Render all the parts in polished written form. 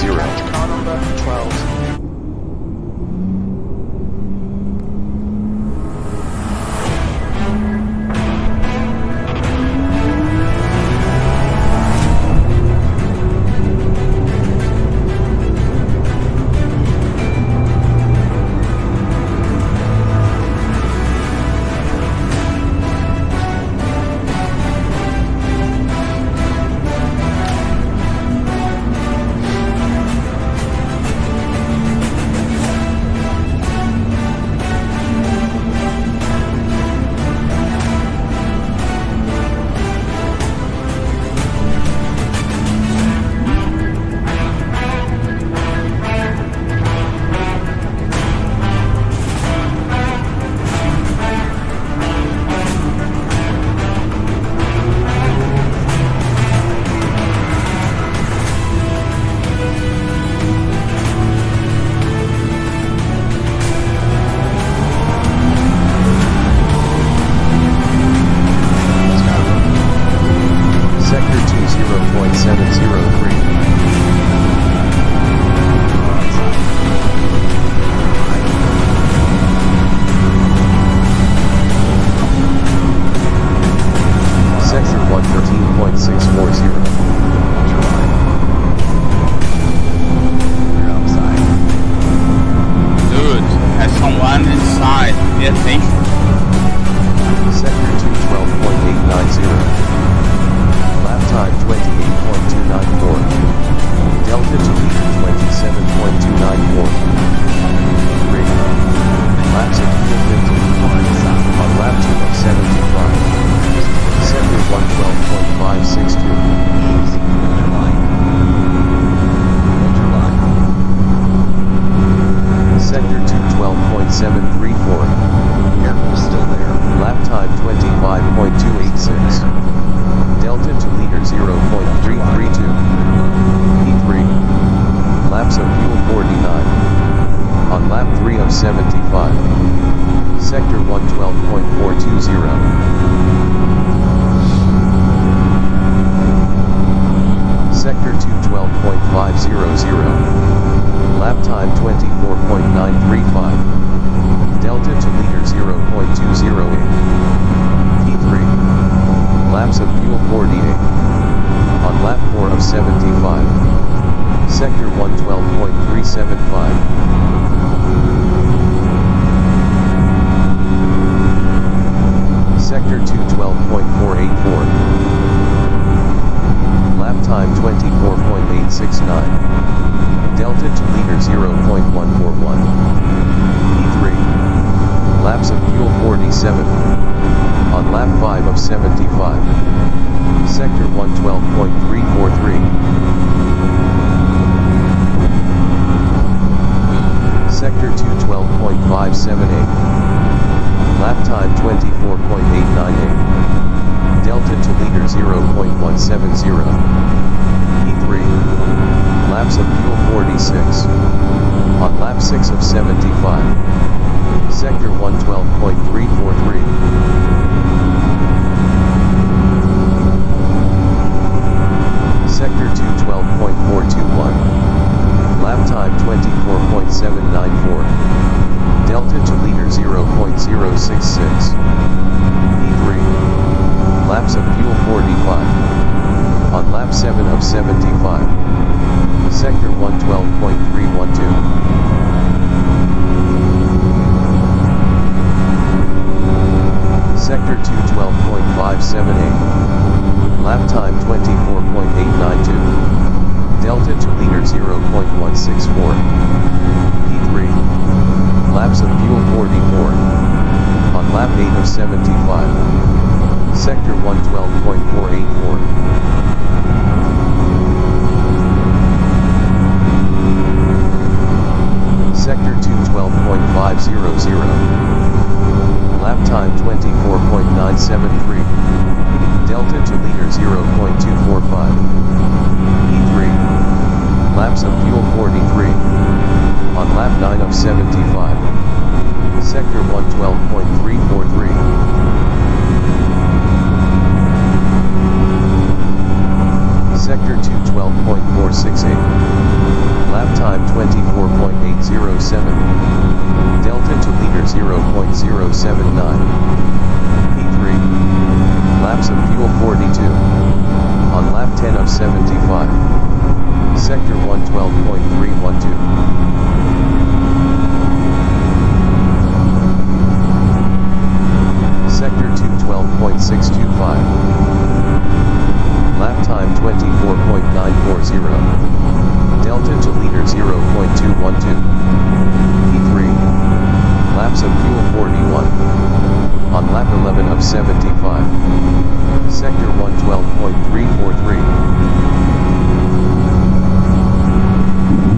Contact car number 12. Sector 20.703. Sector 113.640. Dude, there's someone inside. Pay attention. Sector 212.890. Lap time 28.294. Delta to leader 27.294. 3. Laps of fuel 50. On lap 2 of 75. Sector 112.562. Sector 212.734. Aircraft still there. Lap time 25.286. Delta to leader 0.332. P3. Laps of fuel 49. On lap 3 of 75. Sector 112.420. Sector 212.500. Lap time 24.935. Delta to leader 0.208. P3. Laps of fuel 48. On lap 4 of 75. Sector 112.375. Sector 212.484. Lap time 24.869. Delta to leader 0.141. E3. Laps of fuel 47. On lap 5 of 75. Sector 112.343. Sector 212.578. Lap time 24.898. Delta to leader 0.170. E3. Laps of fuel 46. On lap 6 of 75. Sector 112.343. Sector 212.421. Lap time 24.794. Delta to leader 0.066. E3. Laps of fuel 45. On lap 7 of 75. Sector 112.312. Sector 212.578. Lap time 24.892. Delta to leader 0.164. P3. Laps of fuel 44. On lap 8 of 75. Sector 112.484. Sector 212.500. Lap time 24.973. Delta to leader 0.245. E3. Laps of fuel 43. On lap 9 of 75. Sector 112.343. Sector 212.468. Lap time 24.807. Delta to leader 0.079. P3. Laps of fuel 42. On lap 10 of 75. Sector 112.312. Sector 212.625. Lap time 24.940. Delta to leader 0.212. P3. Laps of fuel 41. On lap 11 of 75. Sector 112.343.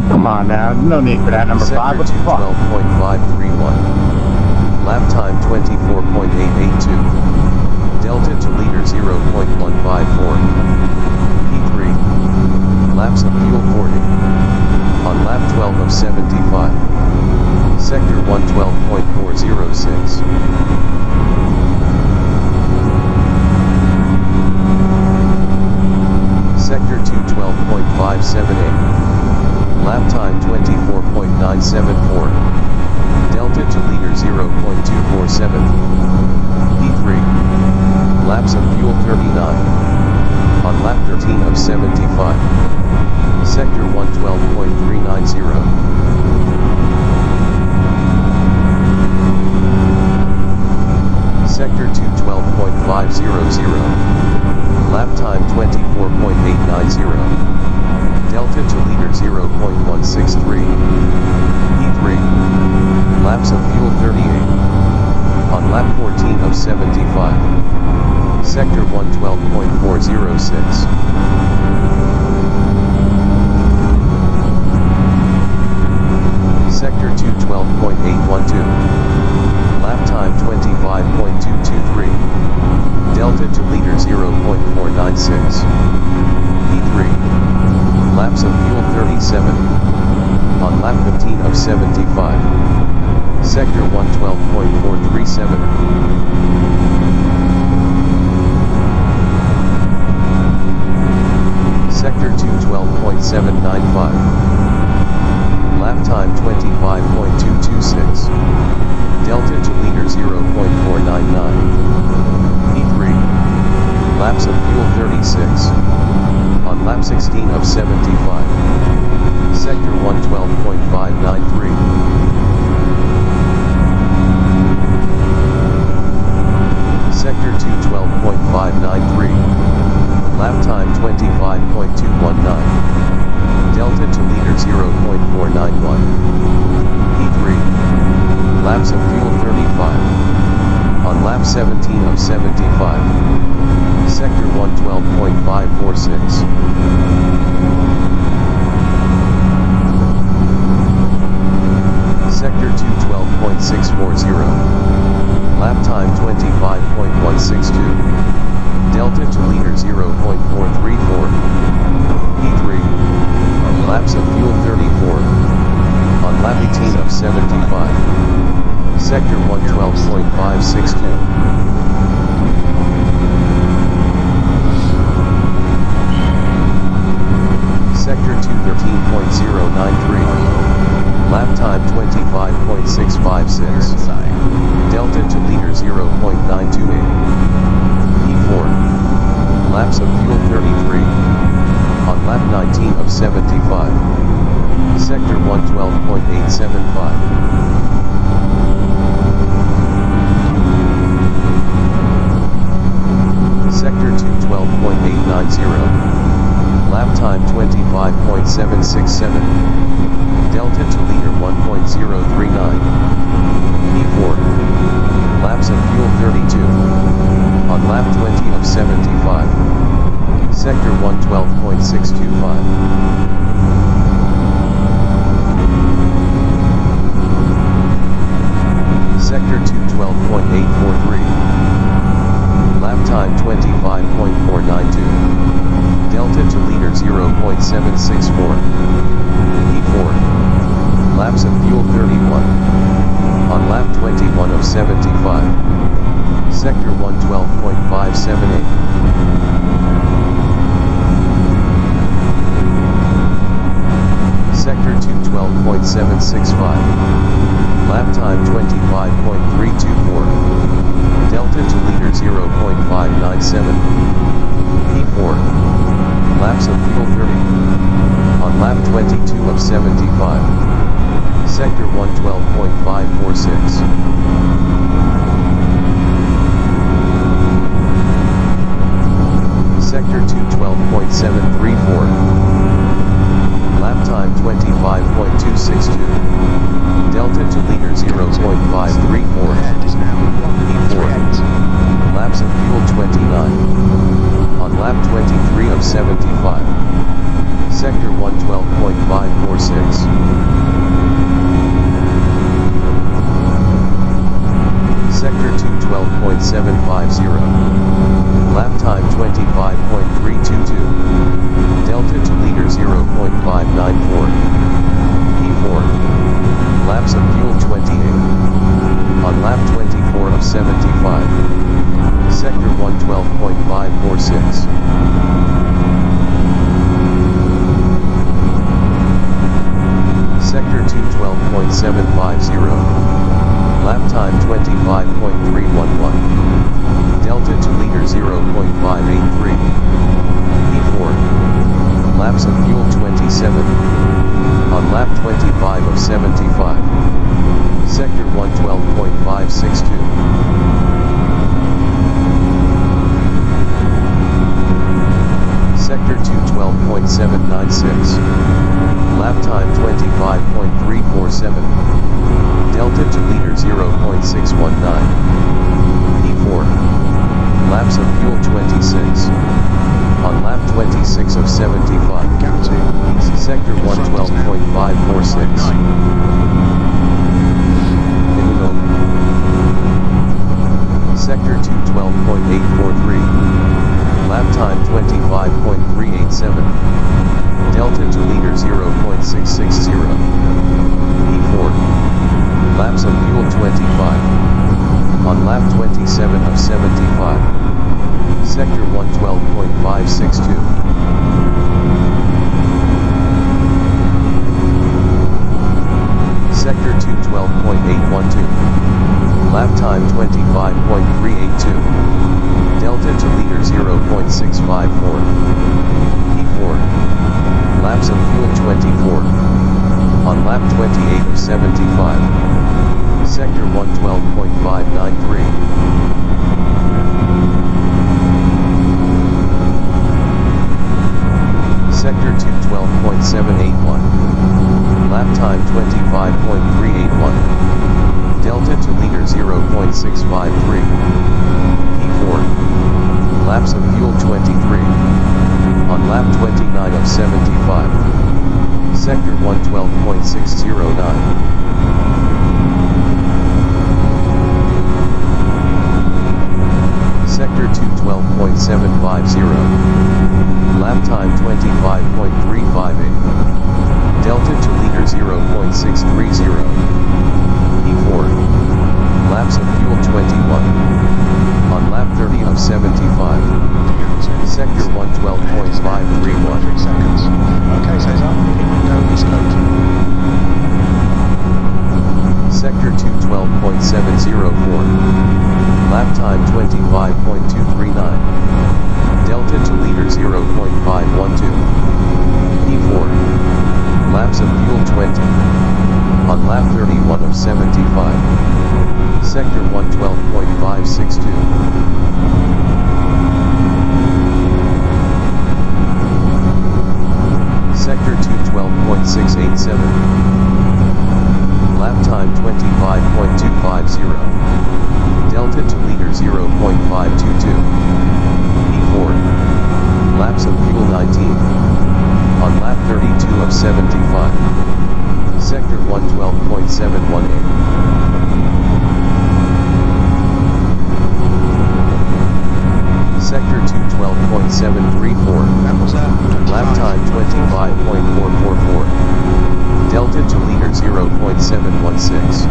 Come on now, no need for that number Sector 5. What the fuck? 212.531. Lap time 24.882. Delta to leader 0.154. P3. Laps of fuel 40. On lap 12 of 75. Sector 112.406. Sector 212.578. Lap time 24.974. Delta to leader 0.247. P3. Laps of fuel 39. On lap 13 of 75. Sector 112.390. Sector 212.500. Lap time 24.890. Delta to leader 0.163. P3. Laps of fuel 38. On lap 14 of 75. Sector 112.406. Sector 212.812. Lap time 25.223. Delta to leader 0.496. P3. Laps of fuel 37. On lap 15 of 75. Sector 112.437. Sector 212.795. Lap time 25.226. Delta to leader 0.499. P3. Laps of fuel 36. On lap 16 of 75. Sector 112.593. Sector 212.593. Lap time 25.219. Delta to leader 0.491. P3. Laps of fuel 35. On lap 17 of 75. Sector 112.546. Sector 212.640. Lap time 25.162. Delta to leader 0.434. P3. Laps of fuel 34. On lap 18 of 75. Sector 112.562. Sector 213.093. Lap time 25.656. Delta to leader 0.928. P4. Laps of fuel 33. On lap 19 of 75. Sector 112.875. Sector 212.890. Lap time 25.767. Delta to leader 1.039. P4. Laps of fuel 32. On lap 20 of 75. Sector 112.625. Sector 212.843. Lap time 25.492. Delta to leader 0.764. P4. Laps of fuel 31. On lap 21 of 75. Sector 112.578. Sector 0.765. Lap time 25.324. Delta to leader 0.597. P4. Laps of fuel 30. On lap 22 of 75. Sector 112.546. Sector 212.734. Lap time 25.262. Delta to leader 0.534. Ahead is now E4. 138. Laps of fuel 29. On lap 23 of 75. Sector 112.546. Sector 212.750. Lap time 25.322. Delta to leader 0.594. E4. Laps of fuel 28. On lap 24 of 75. Sector 112.546. Sector 212.750. Lap time 25.311. Delta to leader 0.583. E4. Laps of fuel 27. On lap 25 of 75. Sector 112.562. Sector 212.796. Lap time 25.347. Delta to leader 0.619. P4. Laps of fuel 26. On lap 26 of 75. Gap 2. Sector 112.546. Sector 212.843. Lap time 25.387. Delta to leader 0.660. E4. Laps of fuel 25. On lap 27 of 75. Sector 112.562. Sector 212.812. Lap time 25.382. Delta to leader 0.654. E4. Laps of fuel 24. On lap 28 of 75. Sector 112.593. Sector 212.781. Lap time 25.381. Delta to leader 0.653. E4. Laps of fuel 23. On lap 29 of 75. Sector 112.609. Sector 212.750. Lap time 25.358. Delta to leader 0.630. E4. Laps of fuel 21. On lap 30 of 75. Sector 112.531. 3 seconds. Okay, says up. Go East Coast. Sector 212.704. Lap time 25.239. Delta to leader 0.512. E4. Laps of fuel 20. On lap 31 of 75. Sector 112.562. Sector 212.687. Lap time 25.250. Delta to leader 0.522. E4. Laps of fuel 19. On lap 32 of 75. Sector 112.718. Sector 212.734. That was Lap time 25.444. Delta to leader 0.716.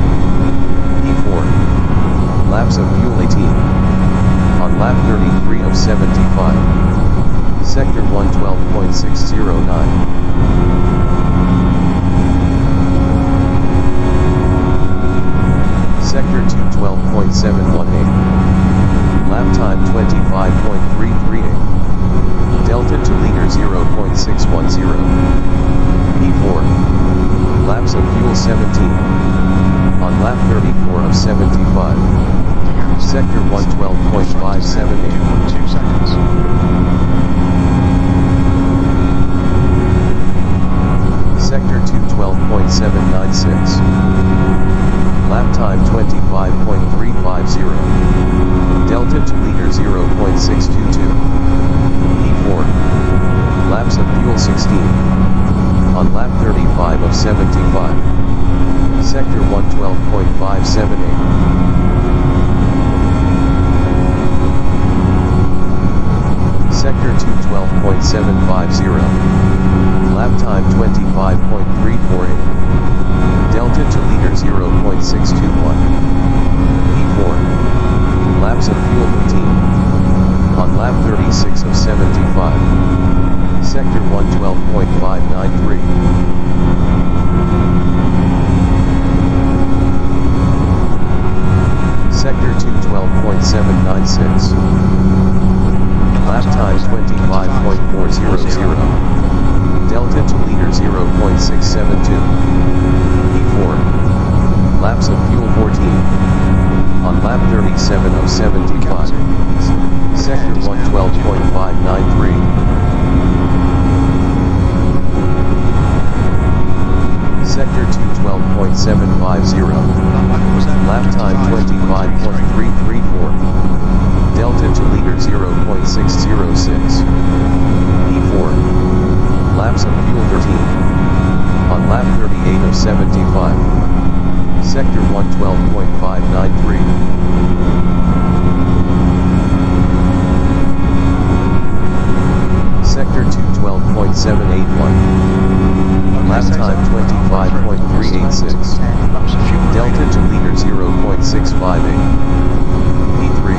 E4. Laps of fuel 18. On lap 33 of 75. Sector 112.609. 16. On lap 35 of 75. Sector 112.578. Sector 212.750. Lap time 25.348. Delta to leader 0.621. P4. Laps of fuel routine. On lap 36 of 75. Sector 112.593. Sector 212.796. Lap time 25.400. Delta to leader 0.672. P4. Laps of fuel 14. On lap 37 of 75. Sector 112.593. Sector 212.750. Lap time 25.334. Delta to leader 0.606. P4. Laps of fuel 13. On lap 38 of 75. Sector 112.593. Sector 212.781. Lap time 25.386. Delta to leader 0.658. P3.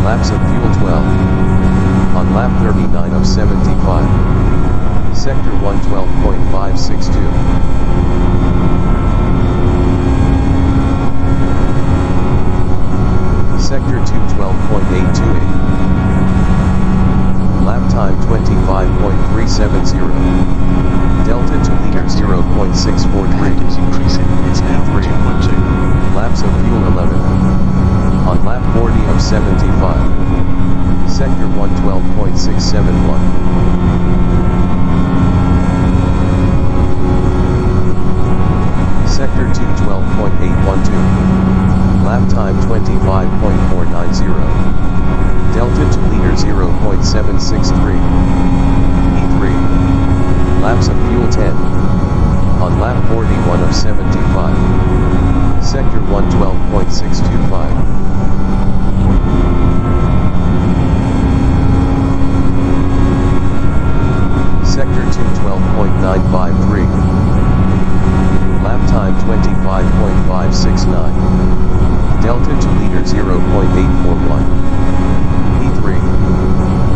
Laps of fuel 12. On lap 39 of 75. Sector 112.562. Sector 212.828. Lap time 25.370. Delta to leader 0.643. It's now 212. Laps of fuel 11. On lap 40 of 75. Sector 112.671. Sector 212.812. Lap time 25.490. Delta to leader 0.763. E3. Laps of fuel 10. On lap 41 of 75. Sector 112.625. Sector 212.953. Lap time 25.569. Delta to leader 0.841. P3.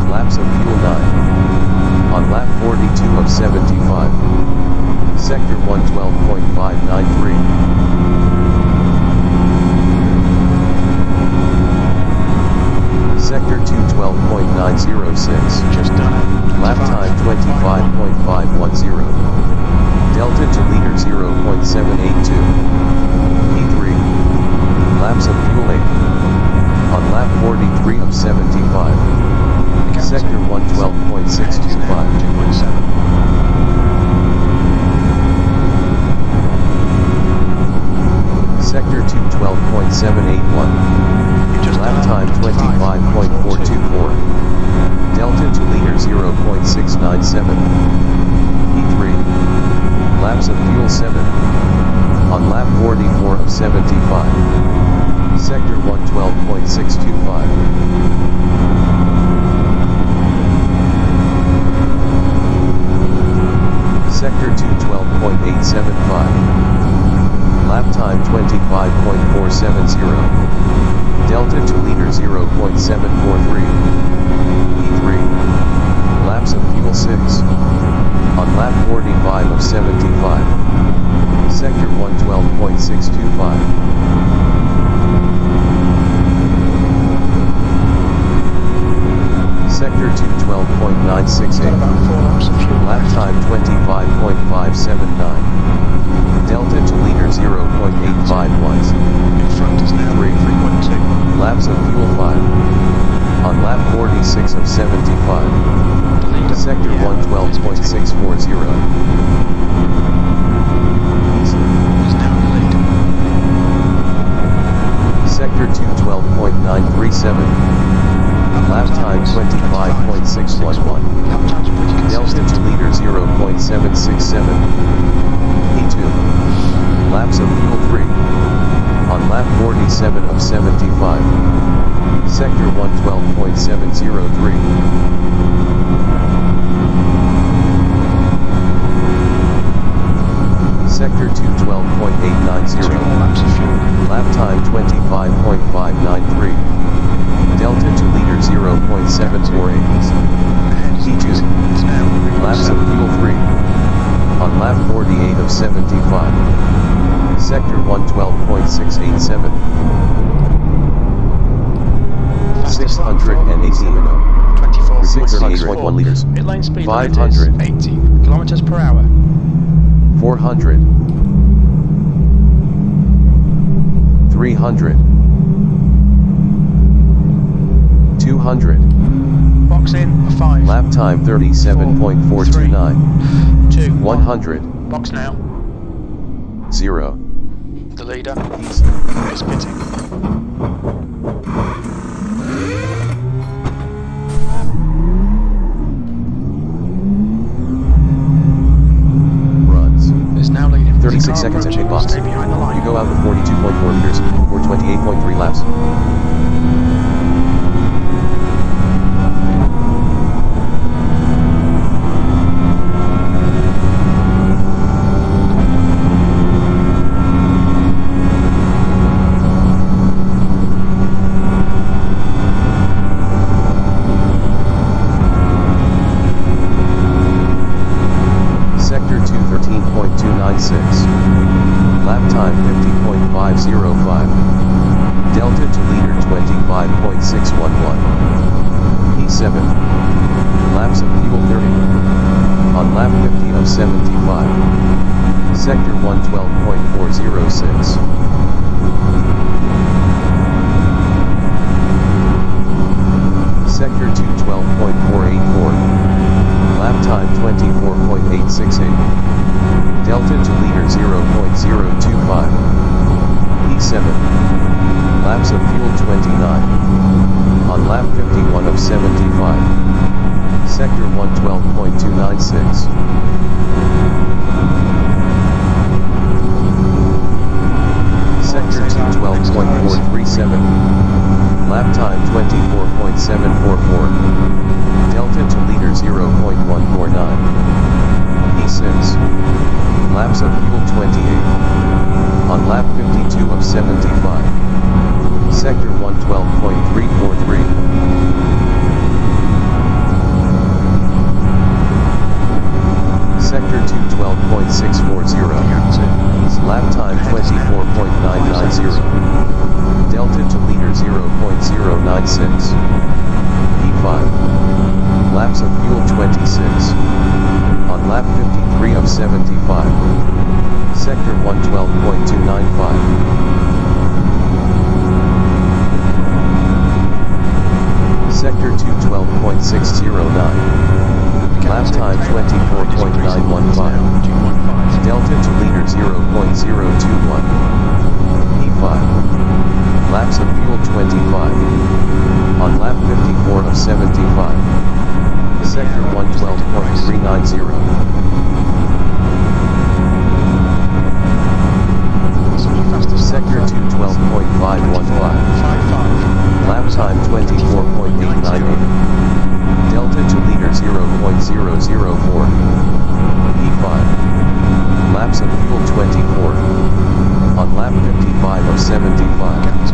Laps of fuel 9. On lap 42 of 75. Sector 112.593. Sector 212.906. Just done it. Lap time 25.510. Delta to leader 0.782. P3. Laps of fuel 8. On lap 43 of 75. Sector 112.625. 2.7. Sector 212.781. Lap time 25.424. Delta to leader 0.697. P3. Laps of fuel 7. On lap 44 of 75. Sector 112.625. Sector 212.875. Lap time 25.470. Delta to leader 0.743. E3. Laps of fuel 6. On lap 45 of 75. Sector 112.625. Sector 212.968. Lap time 25.579. Delta to leader 0.851. In front is now 3.2. Laps of fuel 5. On lap 46 of 75. Sector 112.640. Is now in the lead. Sector 212.937. Lap time 25.611. Lap time's pretty Delta consistent. to leader P2. Laps of fuel 3. On lap 47 of 75. Sector 112.703. Sector 212.890. 2 more laps of fuel. Lap time 25.593. Delta to leader 0.748. Ahead is P2. It's now Laps of 3.7. fuel 3. On lap 48 of 75. Sector 112.687. 618. 638.1 liters. Pit lane speed 500. limit is 80 kilometers per hour. 400. 300. 200. Box in for 5. Lap time 37.429. 2. 100. Box now. 0. The leader East. is pitting. Runs. Is now leading. 36 Car seconds and approaching. pit box. Stay behind the line. You go out with 42.4 liters for 28.3 laps. Sector 213.296. Lap time 50.505. Delta to leader 25.611. P7. Laps of fuel 30. On lap 50 of 75. Sector 112.406. Sector 212.484. Lap time 24.868. Delta to leader 0.025. P7. Laps of fuel 29. On lap 51 of 75. Sector 112.296. Sector 212.437. Lap time 24.744. Delta to leader 0.149. P6. Laps of fuel 28. On lap 52 of 75. Sector 112.343. Sector 212.640. Lap time 24.990. Delta to leader 0.096. P5. Laps of fuel 26. On lap 53 of 75. Sector 112.295. Sector 212.609. Lap time 24.915. Delta to leader 0.021. P5. Laps of fuel 25. On lap 54 of 75. Sector 112.390. Sector 212.515. Lap time 24.898. Delta to leader 0.004. P5. Laps of fuel 24. On lap 55 of 75.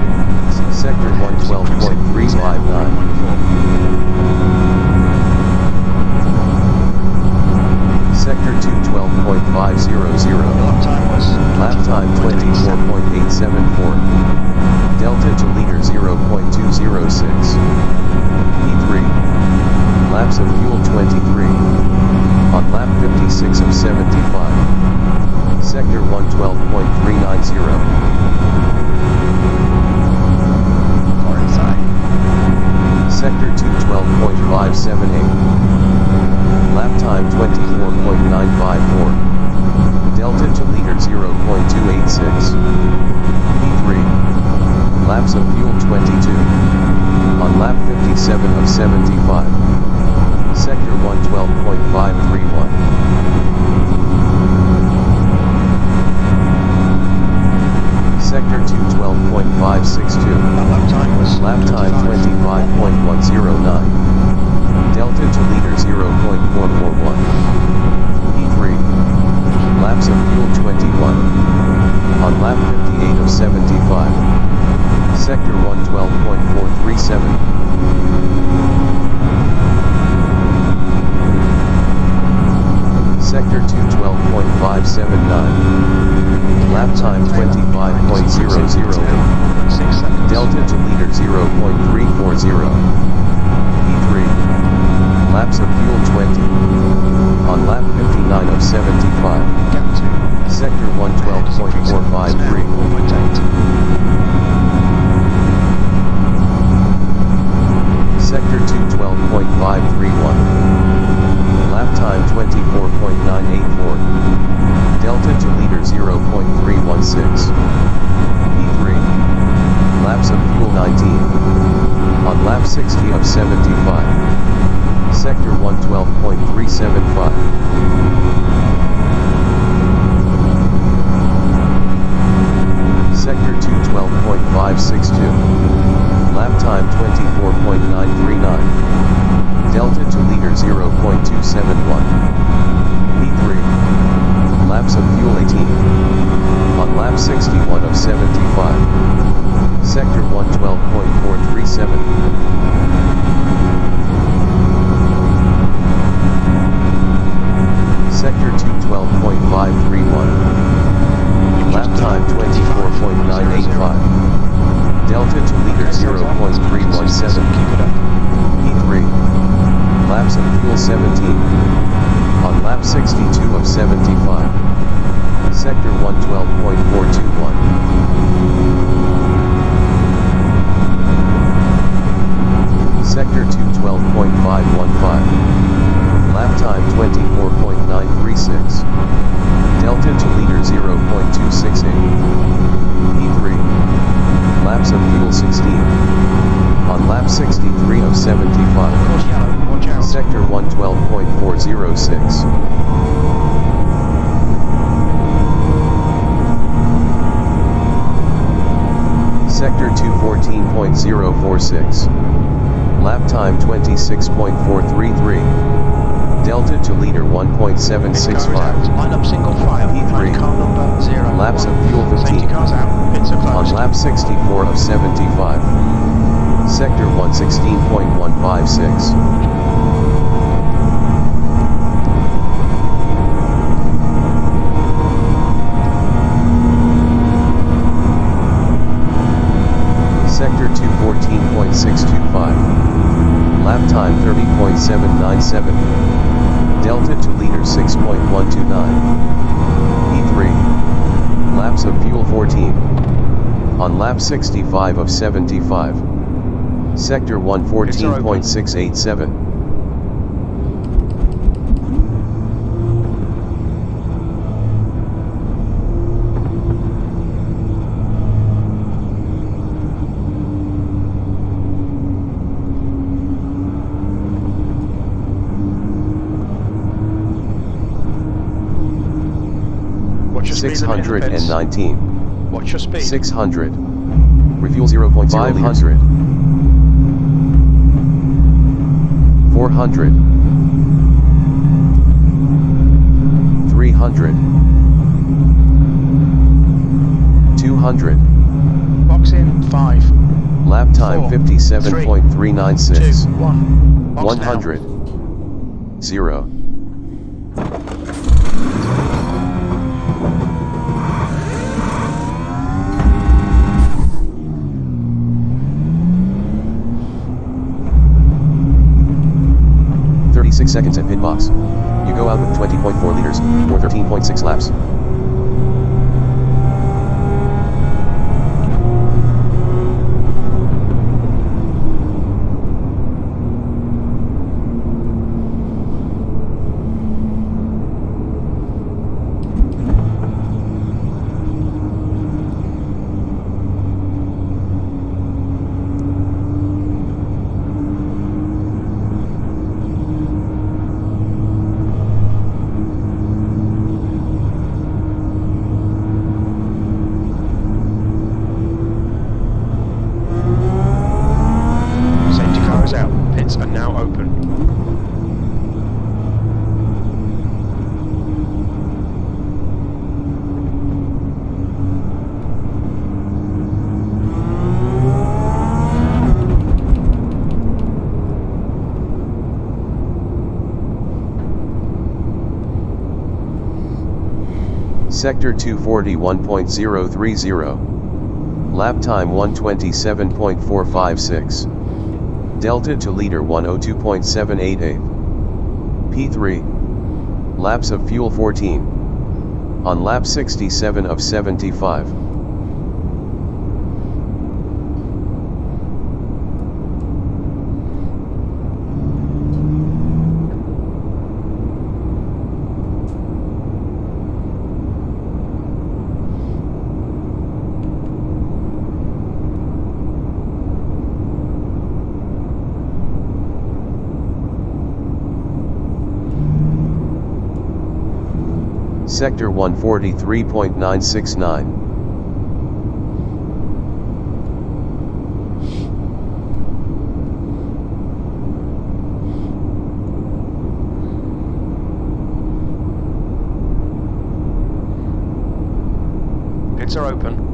Sector 112.359. Sector 212.500. Lap time 24.874. Delta to leader 0.206. P3. Laps of fuel 23. On lap 56 of 75. Sector 112.390. Sector 212.578. Lap time 24.954. Delta to leader 0.286. P3. Laps of fuel 22. On lap 57 of 75. Sector 112.531. 212.579. Lap time 25.008. 6 seconds. Delta to leader 0.340. P3. Laps of fuel 20. On lap 59 of 75. Gap 2. Sector 112.453. 4.8. Sector 212.531. Lap time 24.984. Delta to leader 0.316. P3. Laps of fuel 19. On lap 60 of 75. Sector 112.375. Sector 212.562. Lap time 24.939. Delta to leader 0.271. P3. Laps of fuel 18. On lap 61 of 75. Sector 112.437. Sector 212.531. Lap time 24.985. Delta to leader 0.317. Keep it up. P3. Laps of fuel 17. On lap 62 of 75. Sector 112.421. Sector 212.515. Lap time 24.936. Delta to leader 0.268. P3. Laps of fuel 16. On lap 63 of 75. Course yellow. Watch out. Sector 112.406. Sector 214.046. Lap time 26.433. Delta to leader Car is 1.765. out. Line up single file. P3. Line car number 0. Laps of fuel 15. Safety cars out. Pits are On closed. lap 64 of 75. Sector 116.156. Sector 214.625. Lap time 30.797. Delta to leader 6.129. P3. Laps of fuel 14. On lap 65 of 75. Sector 114.687. Watch your speed limit in the pits. 619. Watch your speed. 600. Refuel 0.500. 400. 300. 200. Box in 5. Lap time 4, 57.396. 2, 1. Box 100. 0. Now. 36 seconds at pit box. You go out with 20.4 liters, or 13.6 laps. Sector 241.030. Lap time 127.456. Delta to leader 102.788. P3. Laps of fuel 14. On lap 67 of 75. Sector 143.969. Pits are open.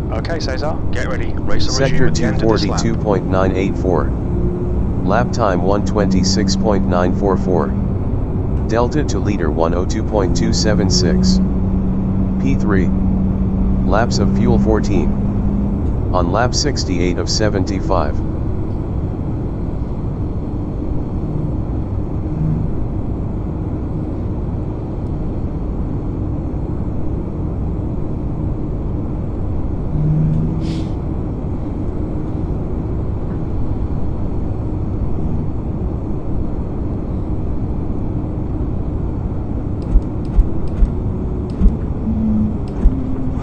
Okay, Cesar, get ready. Race will Sector resume at the end of this lap. 242.984. Lap time 126.944. Delta to leader 102.276. P3. Laps of fuel 14. On lap 68 of 75.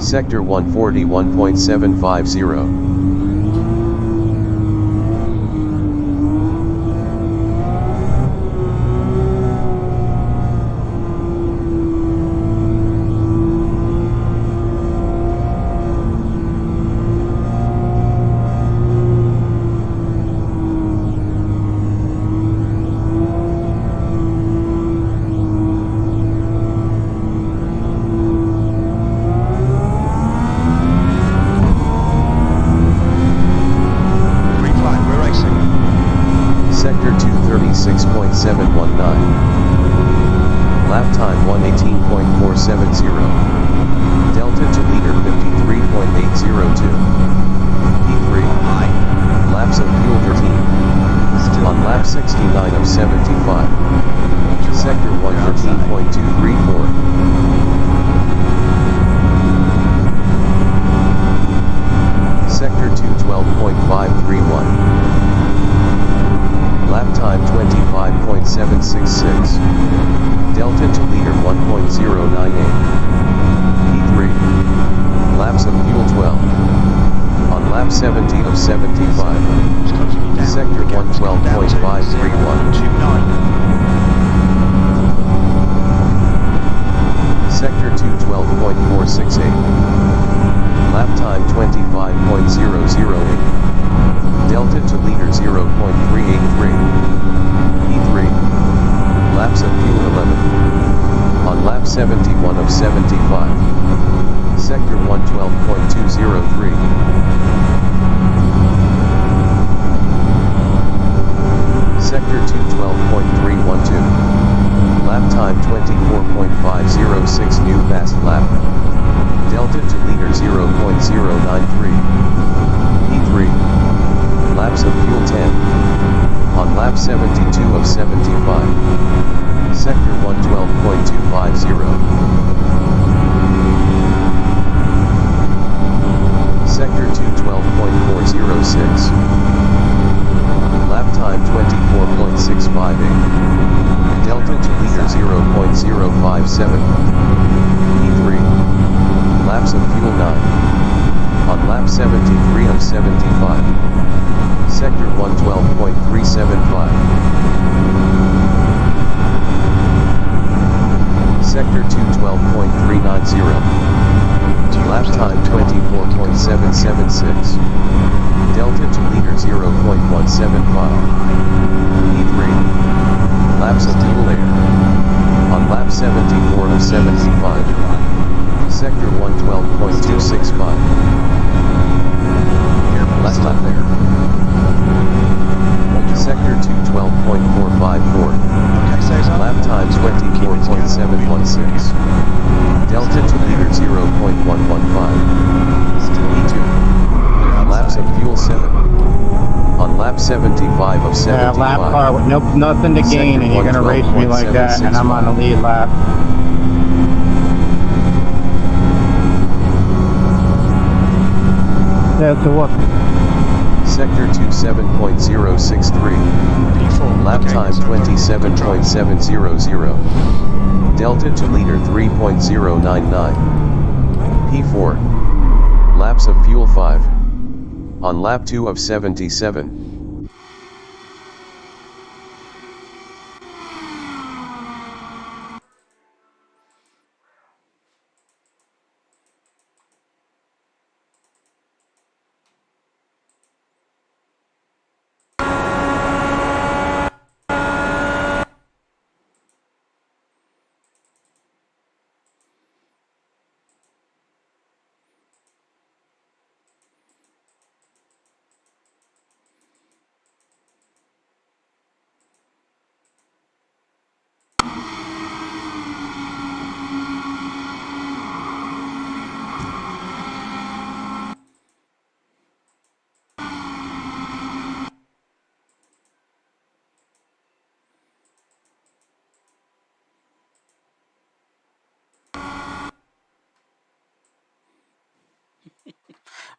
Sector 141.750. Sector 236.719. Lap time 118.470. Delta to leader 53.802. P3. Laps of fuel 13. On lap 69 of 75. Sector 113.234. Sector 212.531. Lap time 25.766. Delta to leader 1.098. P3. Laps of fuel 12. On lap 70 of 75. Sector 112.531. Sector 212.468. Lap time 25.008. Delta to leader 0.383. P3. Laps of fuel 11. On lap 71 of 75. Sector 112.203. Sector 212.312. Lap time 24.506 new fast lap. Delta to leader 0.093. P3. Laps of fuel 10. On lap 72 of 75. Sector 112.250. Sector 212.406. Lap time 24.658. Delta to leader 0.057. P3. Laps of fuel 9. On lap 73 of 75. Sector 112.375. Sector 212.390. Lap time 24.776. Delta to leader 0.17. P3. Laps of fuel air. On lap 74 of 75. Sector 112.265. Last lap there. Sector 212.454. Okay, Cesar. Lap time 24.716. Delta to liter 0.115. P2. Laps of fuel 7. On lap 75 of 75. Yeah, lap car with nothing to gain, and you're gonna race me like that, and I'm on the lead lap. That's a what? Sector 27.063. P4. Lap okay, time so good drive. 27.700. Delta to liter 3.099. P4. Laps of fuel 5. On lap 2 of 77.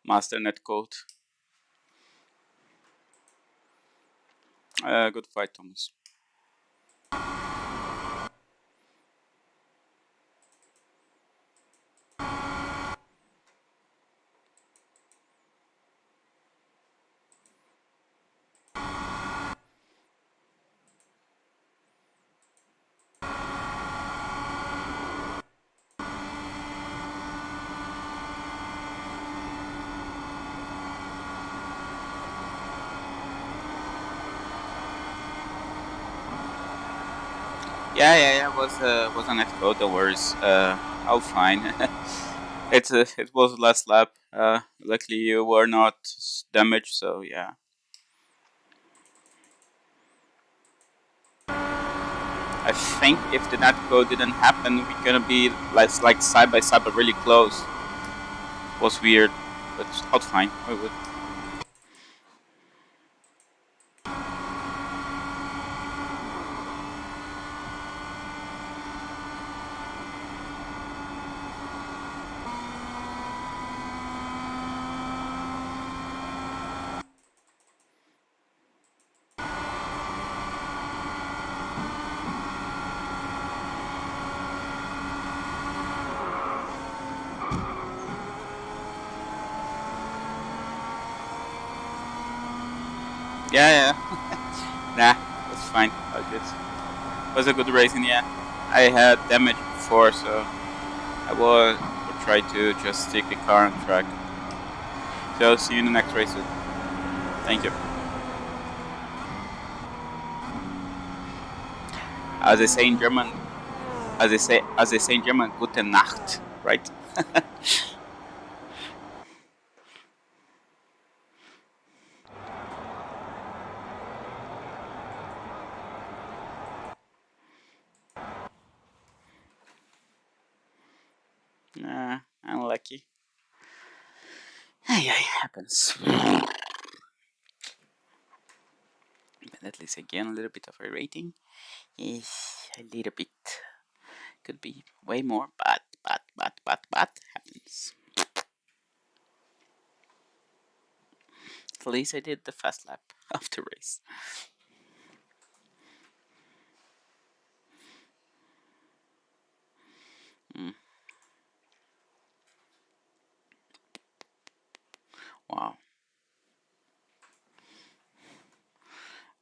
Master netcode. Good fight, Thomas. Yeah. Was a netcode. No worries. I'll fine. It was last lap. Luckily you were not damaged, so yeah. I think if the netcode didn't happen, we're gonna be like side by side, but really close. Was weird, but out fine. We would. Yeah. Nah, that's fine. All good. Was a good race in the end. I had damage before, so I would try to just stick the car on track. So see you in the next race. Thank you. As they say in German, gute Nacht, right? Unlucky. Hey, happens. But at least again a little bit of a rating. Yes, a little bit. Could be way more, but happens. At least I did the fast lap of the race. Wow.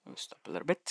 We'll stop a little bit.